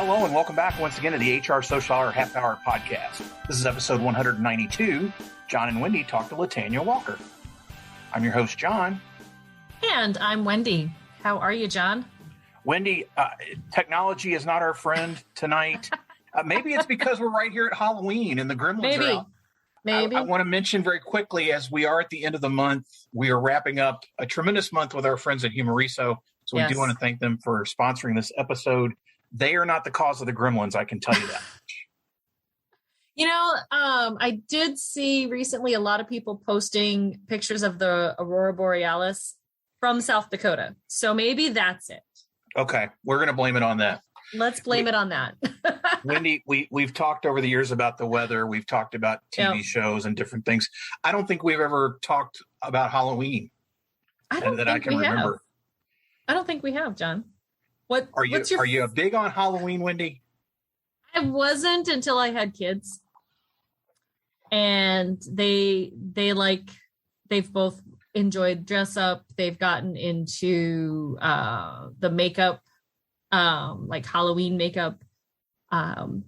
Hello and welcome back once again to the HR Social Hour Half Hour Podcast. This is episode 192. John and Wendy talk to LaTanya Walker. I'm your host, John. And I'm Wendy. How are you, John? Wendy, technology is not our friend tonight. Maybe it's because we're right here at Halloween and the Gremlins are out. Maybe. I want to mention very quickly, as we are at the end of the month, we are wrapping up a tremendous month with our friends at Humoriso. So we do want to thank them for sponsoring this episode. They are not the cause of the Gremlins, I can tell you that. You know, I did see recently a lot of people posting pictures of the Aurora Borealis from South Dakota. So maybe that's it. Okay, we're going to blame it on that. Let's blame it on that. Wendy, we've talked over the years about the weather. We've talked about TV shows and different things. I don't think we've ever talked about Halloween I don't think we have, John. Are you big on Halloween, Wendy? I wasn't until I had kids. And they've both enjoyed dress up. They've gotten into the makeup, like Halloween makeup.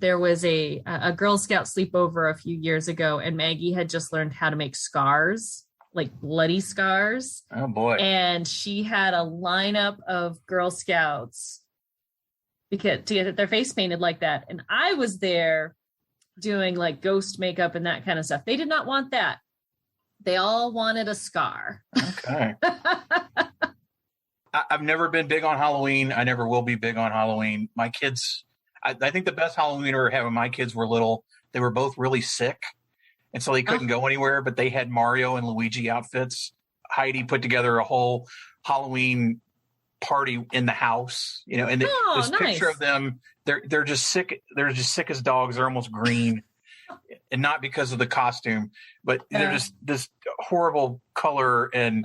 There was a Girl Scout sleepover a few years ago, and Maggie had just learned how to make scars, like bloody scars. Oh boy. And she had a lineup of Girl Scouts to get their face painted like that. And I was there doing like ghost makeup and that kind of stuff. They did not want that. They all wanted a scar. Okay. I've never been big on Halloween. I never will be big on Halloween. My kids, I think the best Halloween I ever had when my kids were little, they were both really sick. And so they couldn't go anywhere, but they had Mario and Luigi outfits. Heidi put together a whole Halloween party in the house, you know, and there's a picture of them. They're just sick. They're just sick as dogs. They're almost green. And not because of the costume, but they're just this horrible color. And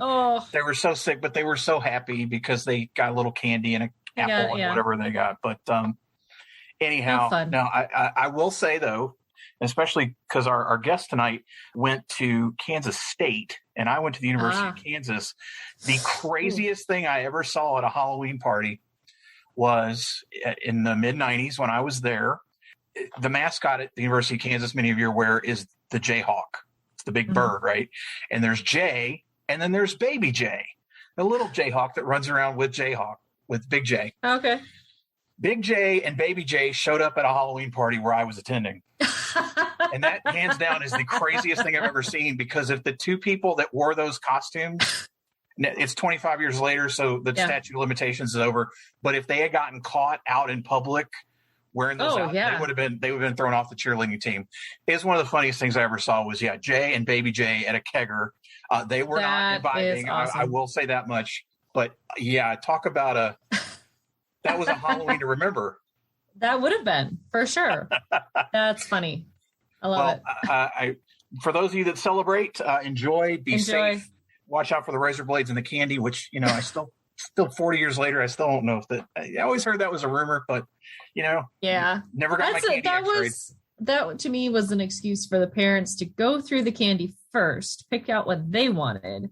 they were so sick, but they were so happy because they got a little candy and an apple and whatever they got. But anyhow, now I will say, though, especially because our guest tonight went to Kansas State and I went to the University of Kansas. The craziest thing I ever saw at a Halloween party was in the mid-90s when I was there. The mascot at the University of Kansas, many of you are aware, is the Jayhawk. It's the big bird, right? And there's Jay, and then there's Baby Jay, the little Jayhawk that runs around with Big Jay. Okay. Big Jay and Baby Jay showed up at a Halloween party where I was attending. And that, hands down, is the craziest thing I've ever seen, because if the two people that wore those costumes, it's 25 years later, so the statute of limitations is over. But if they had gotten caught out in public wearing those out, they would have been thrown off the cheerleading team. It's one of the funniest things I ever saw was, Jay and Baby Jay at a kegger. They were not inviting. Awesome. I will say that much. But talk about that was a Halloween to remember. That would have been, for sure. That's funny. I love it. For those of you that celebrate, enjoy, be safe. Watch out for the razor blades and the candy, which, I still 40 years later, I still don't know if that. I always heard that was a rumor, but, never got my candy x-rayed. That to me was an excuse for the parents to go through the candy first, pick out what they wanted,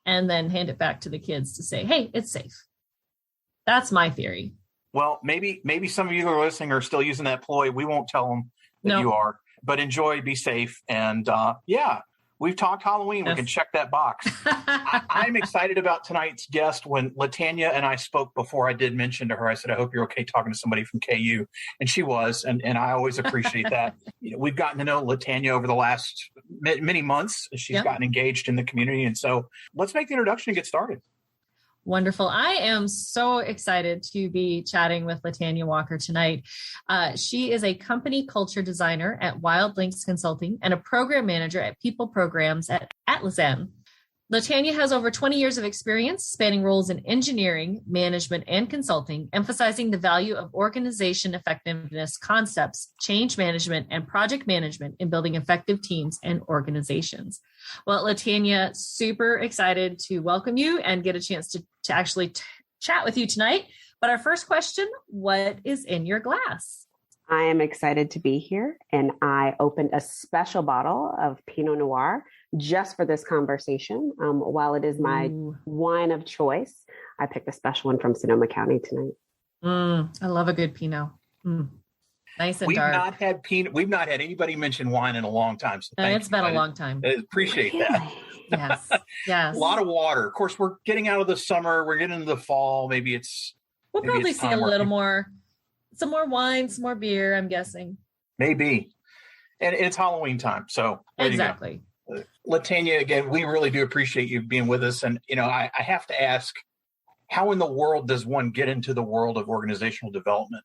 and then hand it back to the kids to say, hey, it's safe. That's my theory. Well, maybe some of you that are listening are still using that ploy. We won't tell them that you are, but enjoy, be safe. And we've talked Halloween. Yes. We can check that box. I'm excited about tonight's guest. When LaTanya and I spoke before, I did mention to her, I said, I hope you're okay talking to somebody from KU. And she was, and I always appreciate that. We've gotten to know LaTanya over the last many months. She's gotten engaged in the community. And so let's make the introduction and get started. Wonderful. I am so excited to be chatting with LaTanya Walker tonight. She is a company culture designer at Wild Links Consulting and a program manager at People Programs at Atlassian. LaTanya has over 20 years of experience spanning roles in engineering, management, and consulting, emphasizing the value of organization effectiveness concepts, change management, and project management in building effective teams and organizations. Well, LaTanya, super excited to welcome you and get a chance to actually chat with you tonight. But our first question, what is in your glass? I am excited to be here, and I opened a special bottle of Pinot Noir just for this conversation. While it is my wine of choice, I picked a special one from Sonoma County tonight. I love a good Pinot. Nice and We've dark. not had We've not had anybody mention wine in a long time. So It's been a long time. I appreciate that. Yes. Yes. A lot of water. Of course, we're getting out of the summer. We're getting into the fall. We'll probably see a little more, some more wine, some more beer, I'm guessing. Maybe. And it's Halloween time. So exactly. LaTanya, again, we really do appreciate you being with us. And, I have to ask, how in the world does one get into the world of organizational development?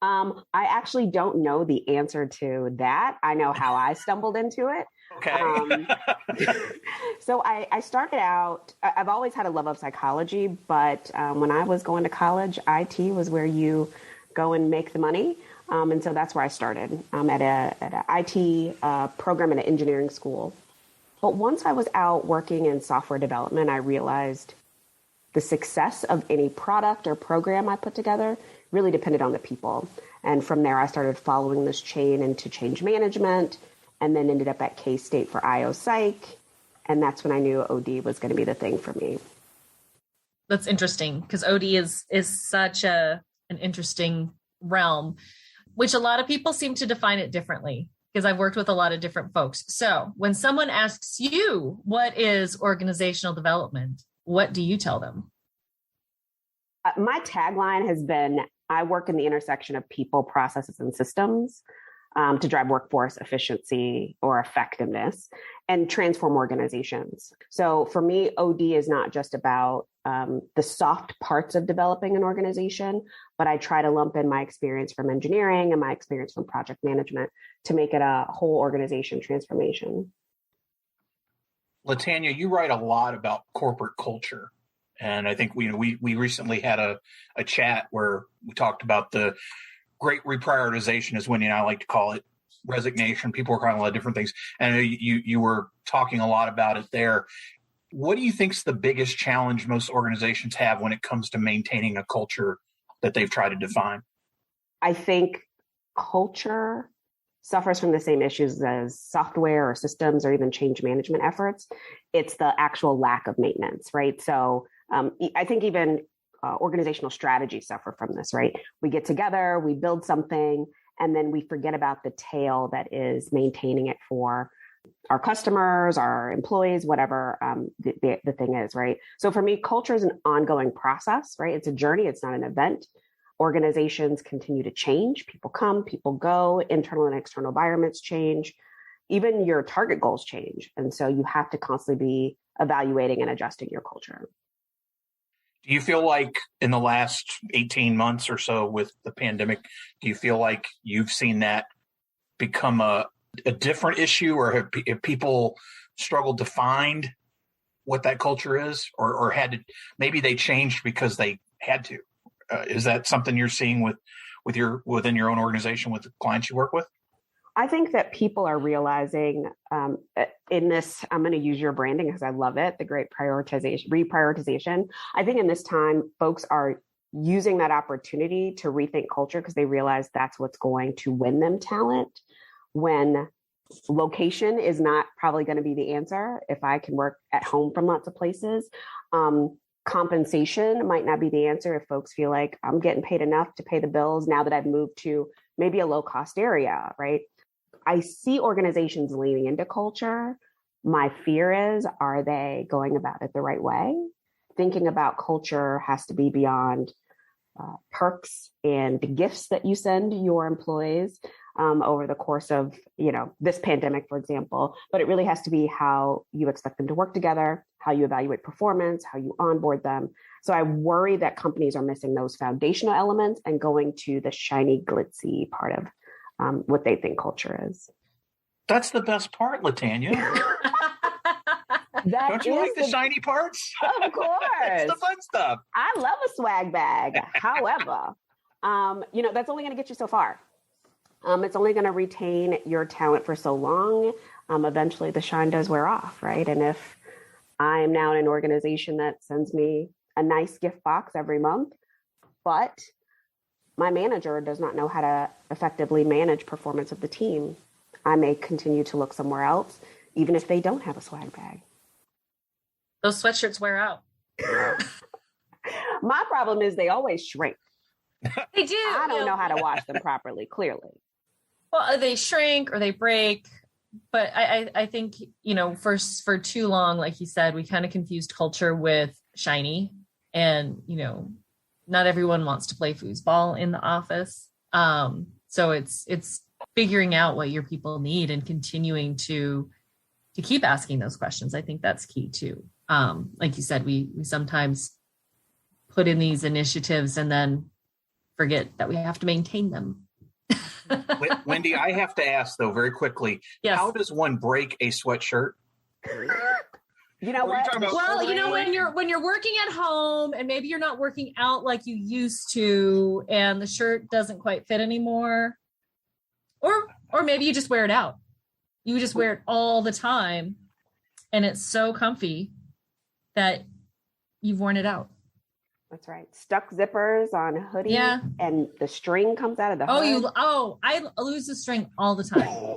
I actually don't know the answer to that. I know how I stumbled into it. Okay. So I started out, I've always had a love of psychology, but when I was going to college, IT was where you go and make the money. And so that's where I started at an IT program at an engineering school. But once I was out working in software development, I realized the success of any product or program I put together really depended on the people. And from there, I started following this chain into change management and then ended up at K-State for IO Psych. And that's when I knew OD was going to be the thing for me. That's interesting because OD is such an interesting realm, which a lot of people seem to define it differently because I've worked with a lot of different folks. So when someone asks you, what is organizational development? What do you tell them? My tagline has been, I work in the intersection of people, processes, and systems to drive workforce efficiency or effectiveness and transform organizations. So for me, OD is not just about the soft parts of developing an organization, but I try to lump in my experience from engineering and my experience from project management to make it a whole organization transformation. LaTanya, you write a lot about corporate culture. And I think we recently had a chat where we talked about the great reprioritization, as Wendy and I like to call it, resignation. People are calling a lot of different things. And I know you were talking a lot about it there. What do you think is the biggest challenge most organizations have when it comes to maintaining a culture that they've tried to define? I think culture suffers from the same issues as software or systems or even change management efforts. It's the actual lack of maintenance, right? So I think even organizational strategies suffer from this, right? We get together, we build something, and then we forget about the tail that is maintaining it for our customers, our employees, whatever the thing is, right? So for me, culture is an ongoing process, right? It's a journey. It's not an event. Organizations continue to change. People come, people go, internal and external environments change. Even your target goals change. And so you have to constantly be evaluating and adjusting your culture. Do you feel like in the last 18 months or so with the pandemic, do you feel like you've seen that become a different issue, or have people struggled to find what that culture is, or had to, maybe they changed because they had to? Is that something you're seeing within your own organization with the clients you work with? I think that people are realizing in this, I'm going to use your branding because I love it, the great reprioritization. I think in this time, folks are using that opportunity to rethink culture because they realize that's what's going to win them talent. When location is not probably going to be the answer, if I can work at home from lots of places, compensation might not be the answer if folks feel like I'm getting paid enough to pay the bills now that I've moved to maybe a low cost area, right? I see organizations leaning into culture. My fear is, are they going about it the right way? Thinking about culture has to be beyond perks and gifts that you send your employees over the course of, this pandemic, for example, but it really has to be how you expect them to work together, how you evaluate performance, how you onboard them. So I worry that companies are missing those foundational elements and going to the shiny, glitzy part of what they think culture is. That's the best part, LaTanya. Don't you like the shiny parts? Of course. It's the fun stuff. I love a swag bag. However, that's only going to get you so far. It's only going to retain your talent for so long. Eventually the shine does wear off, right? And if I'm now in an organization that sends me a nice gift box every month, but my manager does not know how to effectively manage performance of the team, I may continue to look somewhere else, even if they don't have a swag bag. Those sweatshirts wear out. My problem is they always shrink. They do. I don't know how to wash them properly, clearly. Well, they shrink or they break. But I think, for too long, like you said, we kind of confused culture with shiny. And, not everyone wants to play foosball in the office. So it's figuring out what your people need and continuing to keep asking those questions. I think that's key too. Like you said, we sometimes put in these initiatives and then forget that we have to maintain them. Wendy, I have to ask though, very quickly, yes. How does one break a sweatshirt? You know what? Well, when you're working at home and maybe you're not working out like you used to, and the shirt doesn't quite fit anymore, or maybe you just wear it out. You just wear it all the time, and it's so comfy that you've worn it out. That's right. Stuck zippers on a hoodie, yeah, and the string comes out of the hood. I lose the string all the time.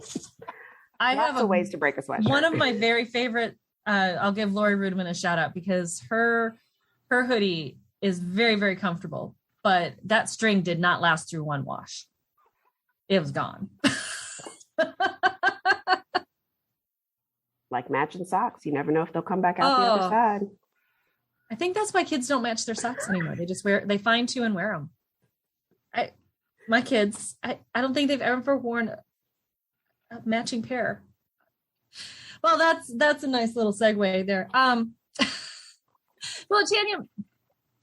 I Lots of ways to break a sweatshirt. One of my very favorite. I'll give Lori Rudeman a shout out because her hoodie is very, very comfortable, but that string did not last through one wash. It was gone. Like matching socks. You never know if they'll come back out the other side. I think that's why kids don't match their socks anymore. They find two and wear them. My kids, I don't think they've ever worn a matching pair. Well, that's a nice little segue there. Well, Tanya,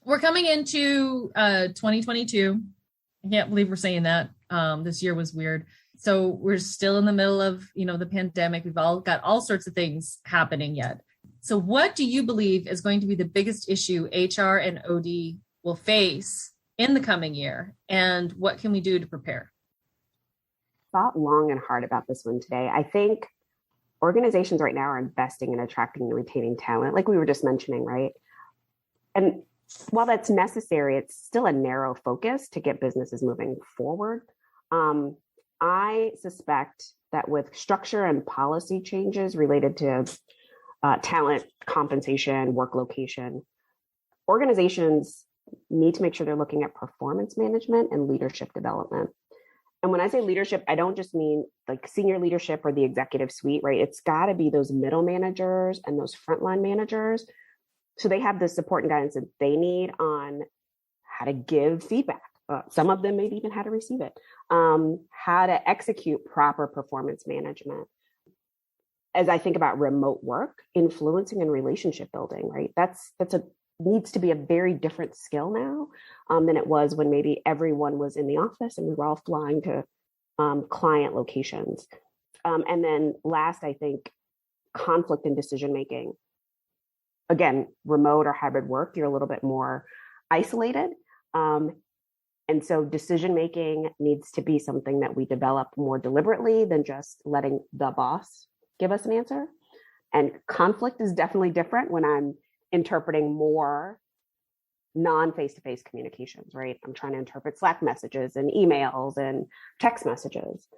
we're coming into 2022. I can't believe we're saying that. This year was weird. So we're still in the middle of, the pandemic. We've all got all sorts of things happening yet. So what do you believe is going to be the biggest issue HR and OD will face in the coming year? And what can we do to prepare? Thought long and hard about this one today. I think organizations right now are investing in attracting and retaining talent, like we were just mentioning, right? And while that's necessary, it's still a narrow focus to get businesses moving forward. I suspect that with structure and policy changes related to talent, compensation, work location, organizations need to make sure they're looking at performance management and leadership development. And when I say leadership, I don't just mean like senior leadership or the executive suite, right? It's got to be those middle managers and those frontline managers. So they have the support and guidance that they need on how to give feedback. Some of them maybe even how to receive it, how to execute proper performance management. As I think about remote work, influencing and relationship building, right? That's needs to be a very different skill now than it was when maybe everyone was in the office and we were all flying to client locations. And then last, I think conflict and decision-making. Again, remote or hybrid work, you're a little bit more isolated. And so decision-making needs to be something that we develop more deliberately than just letting the boss give us an answer. And conflict is definitely different when I'm interpreting more non-face-to-face communications, right? I'm trying to interpret Slack messages and emails and text messages.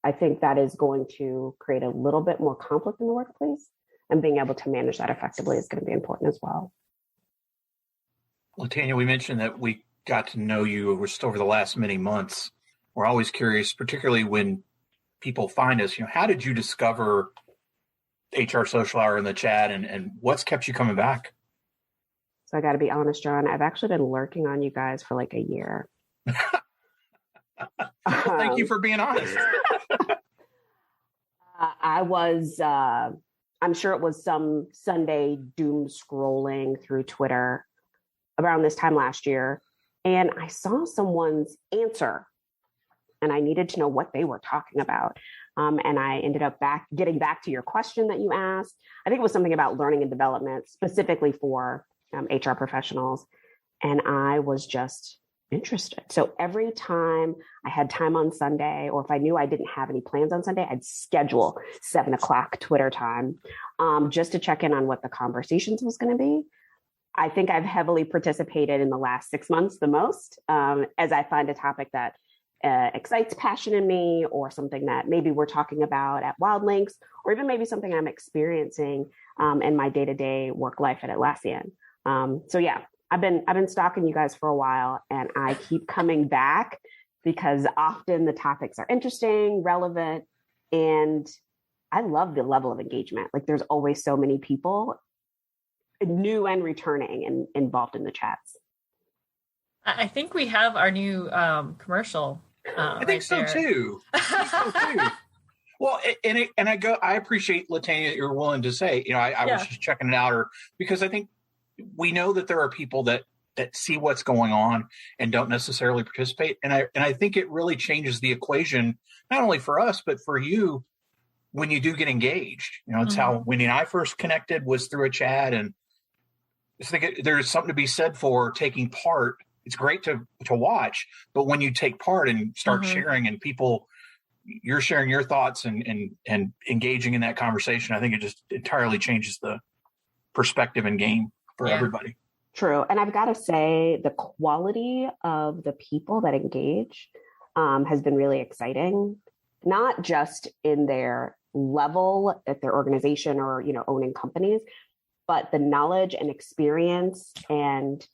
I think that is going to create a little bit more conflict in the workplace, and being able to manage that effectively is going to be important as well. LaTanya, we mentioned that we got to know you just over the last many months. We're always curious, particularly when people find us, how did you discover HR Social Hour in the chat, and what's kept you coming back? So I got to be honest, John, I've actually been lurking on you guys for like a year. Well, thank you for being honest. I was, I'm sure it was some Sunday doom scrolling through Twitter around this time last year. And I saw someone's answer and I needed to know what they were talking about. And I ended up getting back to your question that you asked. I think it was something about learning and development specifically for HR professionals. And I was just interested. So every time I had time on Sunday, or if I knew I didn't have any plans on Sunday, I'd schedule 7:00 Twitter time just to check in on what the conversations was going to be. I think I've heavily participated in the last 6 months the most, as I find a topic that excites passion in me, or something that maybe we're talking about at Wild Links, or even maybe something I'm experiencing in my day-to-day work life at Atlassian. So yeah, I've been stalking you guys for a while, and I keep coming back because often the topics are interesting, relevant, and I love the level of engagement. Like there's always so many people, new and returning, and involved in the chats. I think we have our new commercial. I think so too. Well, I appreciate, LaTanya, that you're willing to say, I was just checking it out, because I think we know that there are people that see what's going on and don't necessarily participate. And I think it really changes the equation, not only for us, but for you when you do get engaged. It's how Wendy and I first connected was through a chat. And I think there's something to be said for taking part. It's great to watch, but when you take part and start sharing, and you're sharing your thoughts and engaging in that conversation, I think it just entirely changes the perspective and game for everybody. True. And I've got to say, the quality of the people that engage has been really exciting, not just in their level at their organization or, owning companies, but the knowledge and experience and,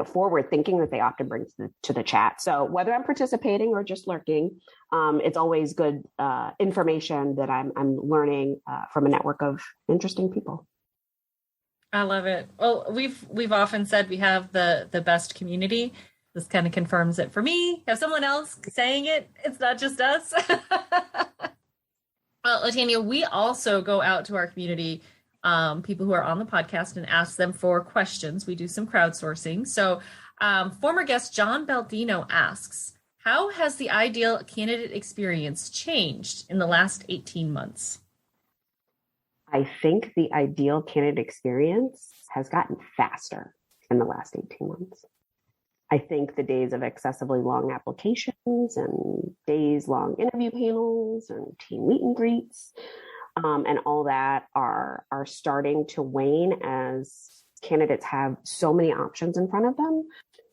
forward thinking that they often bring to the chat. So whether I'm participating or just lurking, it's always good information that I'm learning from a network of interesting people. I love it. Well, we've often said we have the best community. This kind of confirms it for me. Have someone else saying it, it's not just us. Well, LaTanya, we also go out to our community, people who are on the podcast, and ask them for questions. We do some crowdsourcing. So former guest John Baldino asks, how has the ideal candidate experience changed in the last 18 months? I think the ideal candidate experience has gotten faster in the last 18 months. I think the days of excessively long applications and days-long interview panels and team meet and greets and all that are starting to wane as candidates have so many options in front of them.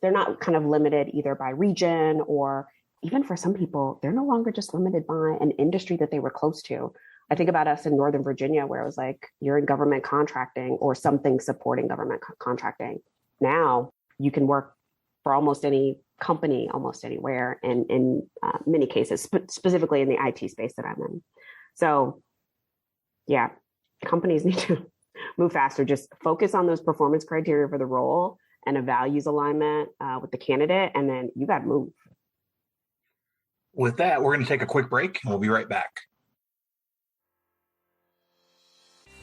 They're not kind of limited either by region, or even for some people, they're no longer just limited by an industry that they were close to. I think about us in Northern Virginia, where it was like, you're in government contracting or something supporting government contracting. Now you can work for almost any company, almost anywhere, and in many cases, specifically in the IT space that I'm in. So yeah, companies need to move faster, just focus on those performance criteria for the role and a values alignment with the candidate, and then you got to move. With that, we're going to take a quick break, and we'll be right back.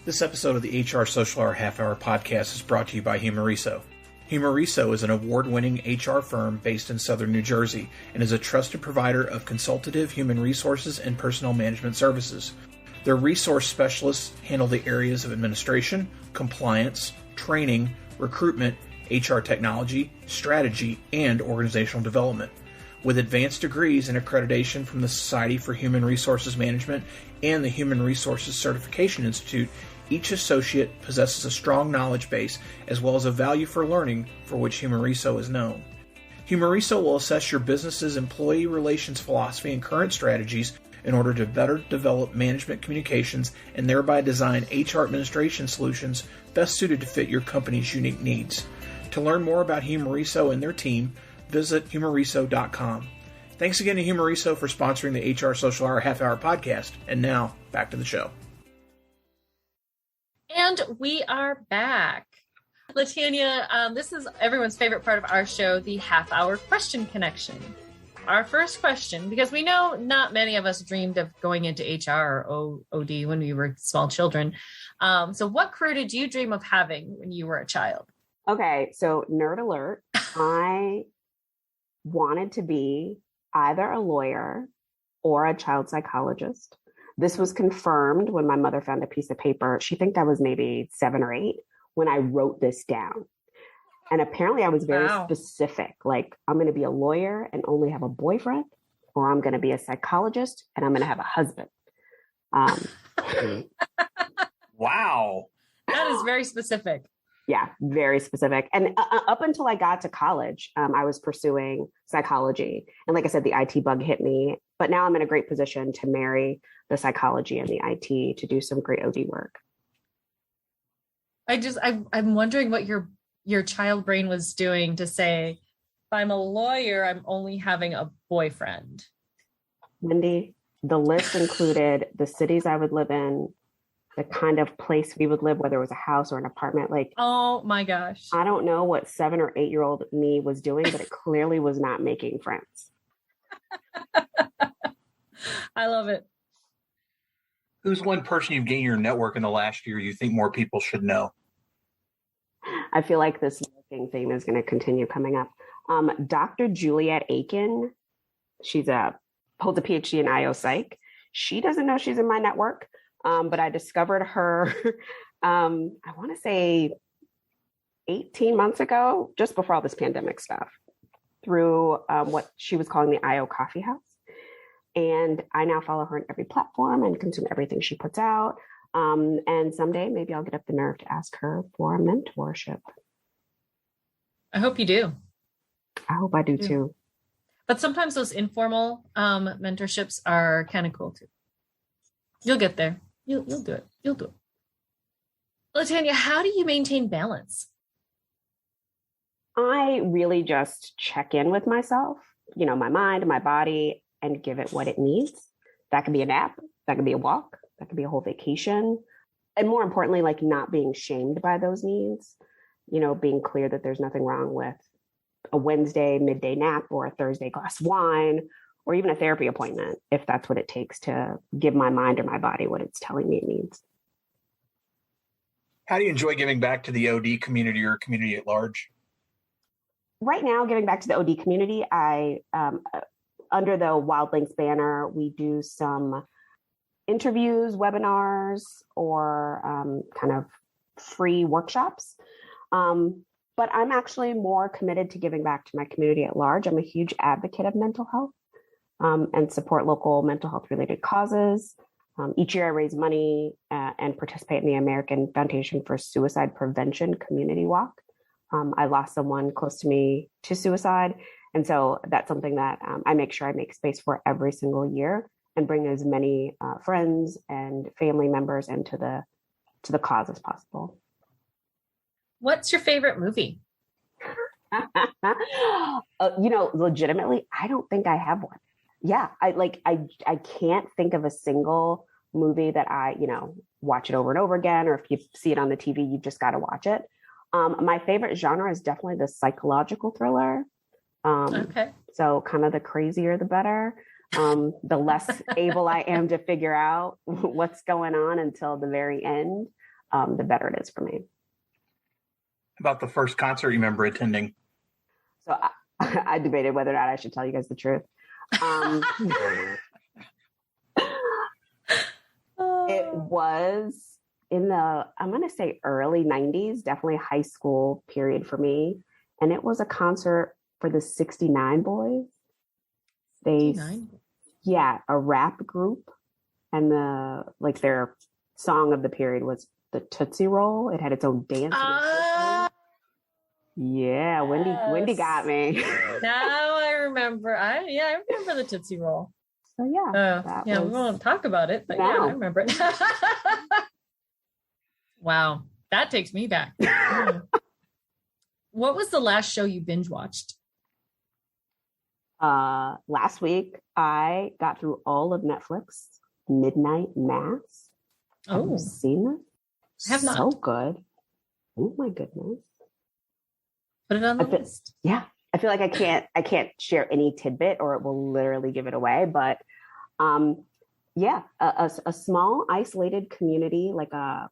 This episode of the HR Social Hour Half Hour podcast is brought to you by Humoriso. Humoriso is an award-winning HR firm based in southern New Jersey and is a trusted provider of consultative human resources and personnel management services. Their resource specialists handle the areas of administration, compliance, training, recruitment, HR technology, strategy, and organizational development. With advanced degrees and accreditation from the Society for Human Resources Management and the Human Resources Certification Institute, each associate possesses a strong knowledge base as well as a value for learning for which Humoriso is known. Humoriso will assess your business's employee relations philosophy and current strategies in order to better develop management communications and thereby design HR administration solutions best suited to fit your company's unique needs. To learn more about Humoriso and their team, visit humoriso.com. Thanks again to Humoriso for sponsoring the HR Social Hour Half Hour podcast. And now, back to the show. And we are back. LaTanya, this is everyone's favorite part of our show, the half-hour question connection. Our first question, because we know not many of us dreamed of going into HR or OD when we were small children. So what career did you dream of having when you were a child? Okay, so nerd alert. I wanted to be either a lawyer or a child psychologist. This was confirmed when my mother found a piece of paper. She think I was maybe 7 or 8 when I wrote this down. And apparently I was very specific, like I'm going to be a lawyer and only have a boyfriend, or I'm going to be a psychologist and I'm going to have a husband. Wow. That is very specific. Yeah, very specific. And up until I got to college, I was pursuing psychology. And like I said, the IT bug hit me. But now I'm in a great position to marry the psychology and the IT to do some great OD work. I'm wondering what your your child brain was doing to say, if I'm a lawyer, I'm only having a boyfriend. Wendy, the list included the cities I would live in, the kind of place we would live, whether it was a house or an apartment. Like, oh my gosh. I don't know what 7 or 8-year-old me was doing, but it clearly was not making friends. I love it. Who's one person you've gained your network in the last year you think more people should know? I feel like this networking thing is going to continue coming up. Dr. Juliette Aiken, holds a PhD in IO Psych. She doesn't know she's in my network, but I discovered her, I want to say 18 months ago, just before all this pandemic stuff, through what she was calling the IO Coffee House. And I now follow her on every platform and consume everything she puts out. And someday maybe I'll get up the nerve to ask her for a mentorship. I hope you do. I hope I do too. But sometimes those informal mentorships are kind of cool too. You'll get there. You'll do it. You'll do it. LaTanya, how do you maintain balance? I really just check in with myself, my mind, my body, and give it what it needs. That could be a nap. That could be a walk. That could be a whole vacation. And more importantly, like not being shamed by those needs, being clear that there's nothing wrong with a Wednesday midday nap or a Thursday glass of wine, or even a therapy appointment, if that's what it takes to give my mind or my body what it's telling me it needs. How do you enjoy giving back to the OD community or community at large? Right now, giving back to the OD community, I under the Wild Links banner, we do some interviews, webinars, or kind of free workshops. But I'm actually more committed to giving back to my community at large. I'm a huge advocate of mental health and support local mental health related causes. Each year I raise money and participate in the American Foundation for Suicide Prevention Community Walk. I lost someone close to me to suicide. And so that's something that I make sure I make space for every single year and bring as many friends and family members into the cause as possible. What's your favorite movie? Legitimately, I don't think I have one. Yeah, I can't think of a single movie that I, watch it over and over again, or if you see it on the TV, you've just got to watch it. My favorite genre is definitely the psychological thriller. Okay. So kind of the crazier, the better. The less able I am to figure out what's going on until the very end, the better it is for me. About the first concert you remember attending? So I debated whether or not I should tell you guys the truth. It was in the, I'm going to say early 90s, definitely high school period for me. And it was a concert for the 69 Boys. A rap group. And their song of the period was the Tootsie Roll. It had its own dance. Yeah, yes. Wendy got me. Now I remember. I remember the Tootsie Roll. So yeah. We won't talk about it, but yeah, I remember it. Wow, that takes me back. What was the last show you binge watched? Last week I got through all of Netflix Midnight Mass. Oh, have you seen it? I have not. So good. Oh my goodness. Put it on the list. Yeah. I feel like I can't share any tidbit or it will literally give it away. But a small isolated community, like a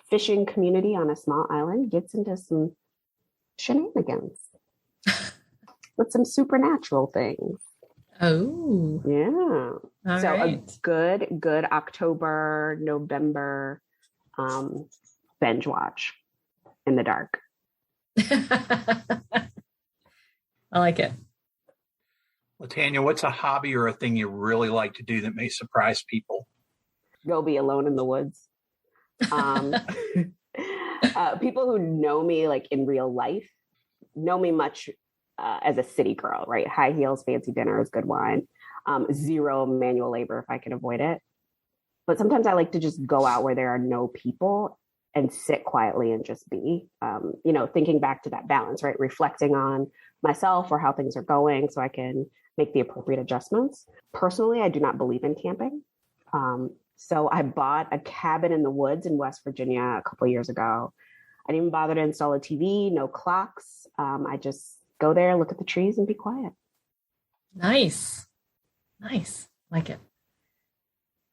fishing community on a small island, gets into some shenanigans with some supernatural things. Oh. Yeah. All so right. A good October, November binge watch in the dark. I like it. LaTanya, what's a hobby or a thing you really like to do that may surprise people? Go be alone in the woods. People who know me like in real life know me much as a city girl, right? High heels, fancy dinners, good wine, zero manual labor if I can avoid it. But sometimes I like to just go out where there are no people and sit quietly and just be, thinking back to that balance, right? Reflecting on myself or how things are going so I can make the appropriate adjustments. Personally, I do not believe in camping. So I bought a cabin in the woods in West Virginia a couple of years ago. I didn't even bother to install a TV, no clocks. I just go there, look at the trees, and be quiet. Nice. Like it.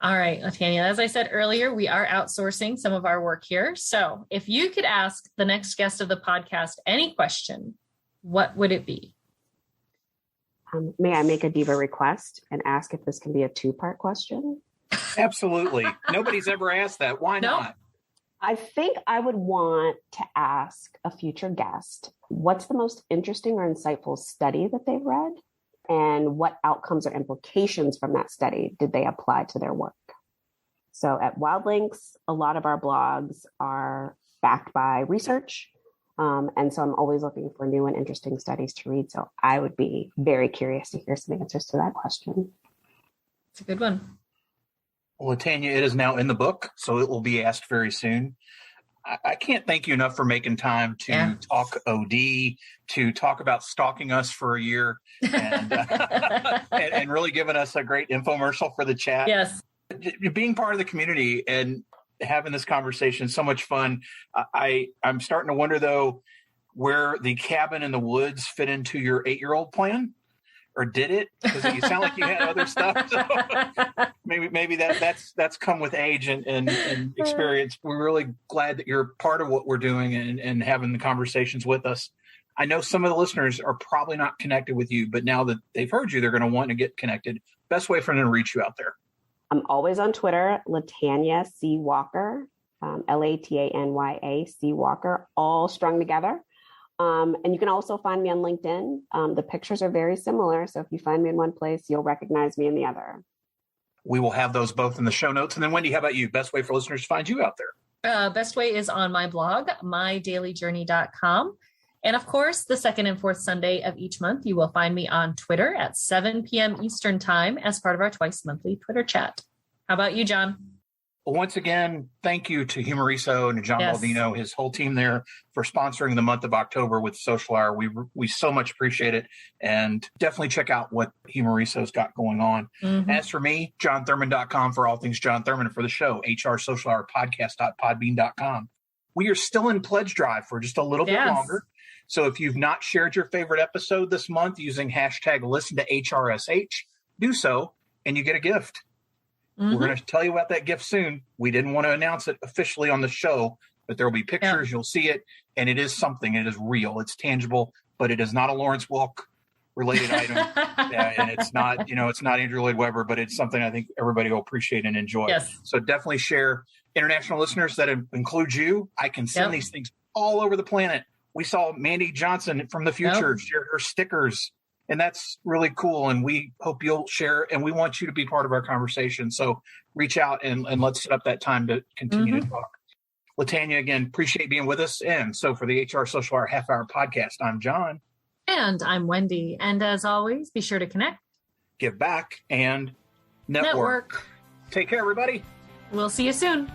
All right, LaTanya, as I said earlier, we are outsourcing some of our work here. So if you could ask the next guest of the podcast any question, what would it be? May I make a Diva request and ask if this can be a 2-part question? Absolutely. Nobody's ever asked that. Why not? I think I would want to ask a future guest, what's the most interesting or insightful study that they've read? And what outcomes or implications from that study did they apply to their work? So at Wild Links, a lot of our blogs are backed by research. And so I'm always looking for new and interesting studies to read. So I would be very curious to hear some answers to that question. It's a good one. Well, LaTanya, it is now in the book, so it will be asked very soon. I can't thank you enough for making time to talk OD, to talk about stalking us for a year, and, and really giving us a great infomercial for the chat. Yes. Being part of the community and having this conversation is so much fun. I'm starting to wonder, though, where the cabin in the woods fit into your 8-year-old plan. Or did it? Because you sound like you had other stuff. So maybe that's come with age and experience. We're really glad that you're part of what we're doing and having the conversations with us. I know some of the listeners are probably not connected with you, but now that they've heard you, they're going to want to get connected. Best way for them to reach you out there. I'm always on Twitter, LaTanya C. Walker, LaTanya C. Walker, all strung together. And you can also find me on LinkedIn. The pictures are very similar. So if you find me in one place, you'll recognize me in the other. We will have those both in the show notes. And then Wendy, how about you? Best way for listeners to find you out there? Best way is on my blog, mydailyjourney.com. And of course, the second and fourth Sunday of each month, you will find me on Twitter at 7 p.m. Eastern time as part of our twice monthly Twitter chat. How about you, John? Once again, thank you to Humoriso and John Baldino, his whole team there, for sponsoring the month of October with Social Hour. We so much appreciate it, and definitely check out what Humoriso's got going on. Mm-hmm. As for me, johnthurman.com for all things John Thurman, and for the show, hrsocialhourpodcast.podbean.com. We are still in pledge drive for just a little bit longer. So if you've not shared your favorite episode this month using hashtag listen to HRSH, do so, and you get a gift. Mm-hmm. We're going to tell you about that gift soon. We didn't want to announce it officially on the show, but there will be pictures. Yeah. You'll see it. And it is something. It is real. It's tangible, but it is not a Lawrence Welk related item. And it's not, it's not Andrew Lloyd Webber, but it's something I think everybody will appreciate and enjoy. Yes. So definitely share. International listeners, that includes you. I can send these things all over the planet. We saw Mandy Johnson from the future share her stickers. And that's really cool. And we hope you'll share. And we want you to be part of our conversation. So reach out and let's set up that time to continue to talk. LaTanya, again, appreciate being with us. And so for the HR Social Hour Half Hour Podcast, I'm John. And I'm Wendy. And as always, be sure to connect, give back, and network. Take care, everybody. We'll see you soon.